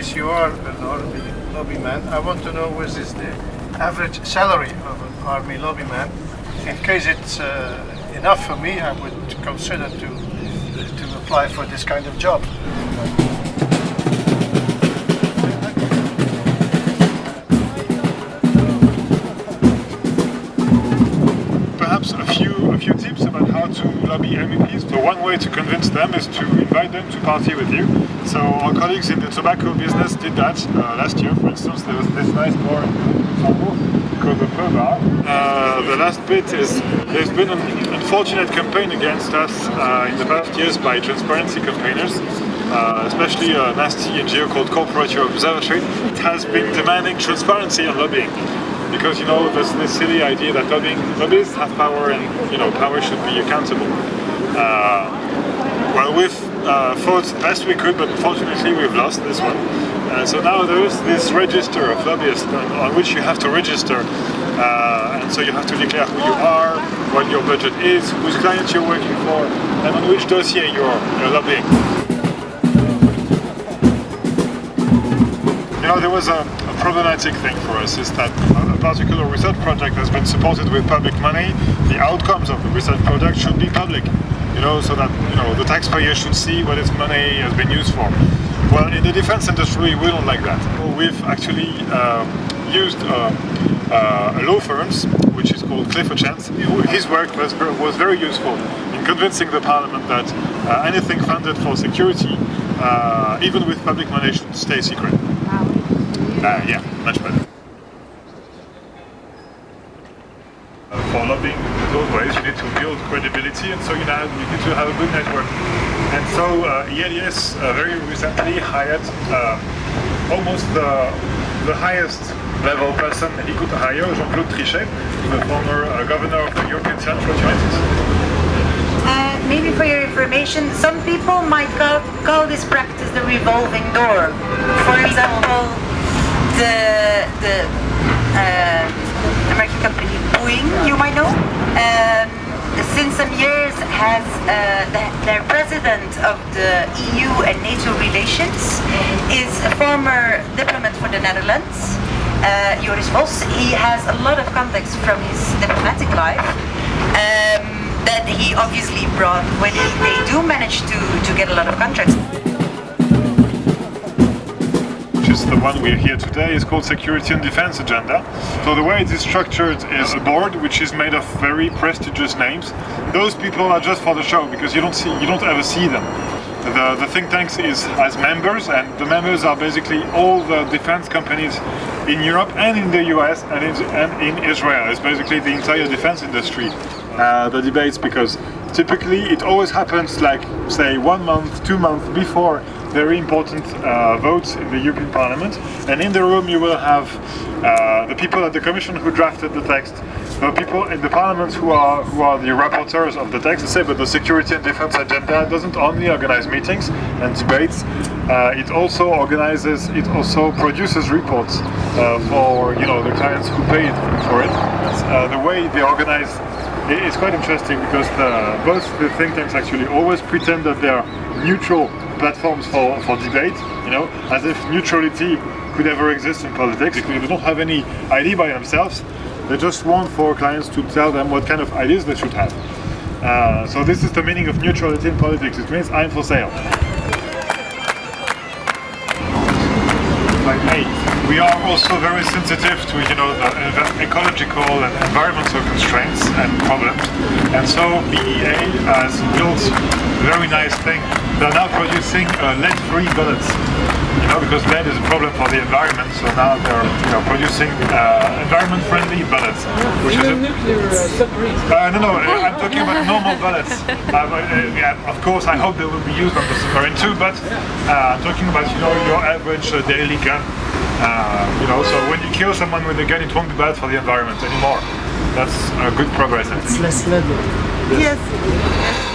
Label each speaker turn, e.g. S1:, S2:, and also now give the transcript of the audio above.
S1: case you are an army lobbyman, I want to know what is the average salary of an army lobbyman. In case it's enough for me, I would consider to apply for this kind of job.
S2: Perhaps a few tips about how to lobby MEPs. So one way to convince them is to invite them to party with you. So our colleagues in the tobacco business did that last year. For instance, there was this nice bar in Hamburg called the Pub Bar. The last bit is there's been an unfortunate campaign against us in the past years by transparency campaigners. Especially a nasty NGO called Corporate Europe Observatory. It has been demanding transparency on lobbying. Because, you know, there's this silly idea that lobbyists have power and, you know, power should be accountable. Well, we've fought the best we could, but unfortunately we've lost this one. So now there is this register of lobbyists on which you have to register. And so you have to declare who you are, what your budget is, whose clients you're working for, and on which dossier you're lobbying. You know, there was a problematic thing for us is that a particular research project has been supported with public money. The outcomes of the research project should be public, you know, so that, you know, the taxpayer should see what its money has been used for. Well, in the defense industry, we don't like that. We've actually used law firms, which is called Clifford Chance. His work was very useful in convincing the parliament that anything funded for security, even with public money, should stay secret. Yeah, much better. For lobbying those ways, you need to build credibility, and so you need to have a good network. And so ELS very recently hired almost the highest level person he could hire, Jean-Claude Trichet, the former governor of the European Central United.
S3: Maybe for your information, some people might call this practice the revolving door. For example, the American company Boeing, you might know, since some years has their president of the EU and NATO relations is a former diplomat for the Netherlands, Joris Vos. He has a lot of contacts from his diplomatic life that he obviously brought when they do manage to get a lot of contracts.
S2: Is the one we're here today is called Security and Defense Agenda. So the way it is structured is a board which is made of very prestigious names. Those people are just for the show because you don't ever see them. The think tanks has members, and the members are basically all the defense companies in Europe and in the US and in Israel. It's basically the entire defense industry. The debates, because typically it always happens like, say, 1 month, 2 months before very important votes in the European Parliament, and in the room you will have the people at the Commission who drafted the text, the people in the Parliament who are the rapporteurs of the text. But the Security and Defense Agenda doesn't only organize meetings and debates, it also produces reports for, you know, the clients who paid for it. The way they organize it's quite interesting because both the think tanks actually always pretend that they are neutral platforms for debate, you know, as if neutrality could ever exist in politics. They don't have any idea by themselves. They just want for clients to tell them what kind of ideas they should have. So this is the meaning of neutrality in politics. It means I'm for sale. We are also very sensitive to, you know, the ecological and environmental constraints and problems, and so BEA has built a very nice thing. They're now producing lead-free bullets, you know, because lead is a problem for the environment. So now they're, you know, producing environment-friendly bullets. Which is
S4: nuclear submarine?
S2: No, I'm talking about normal bullets. Yeah, of course, I hope they will be used on the submarine too. But I'm talking about, you know, your average daily gun. You know, so when you kill someone with a gun, it won't be bad for the environment anymore. That's good progress, I think.
S4: It's less lead.
S3: Yes.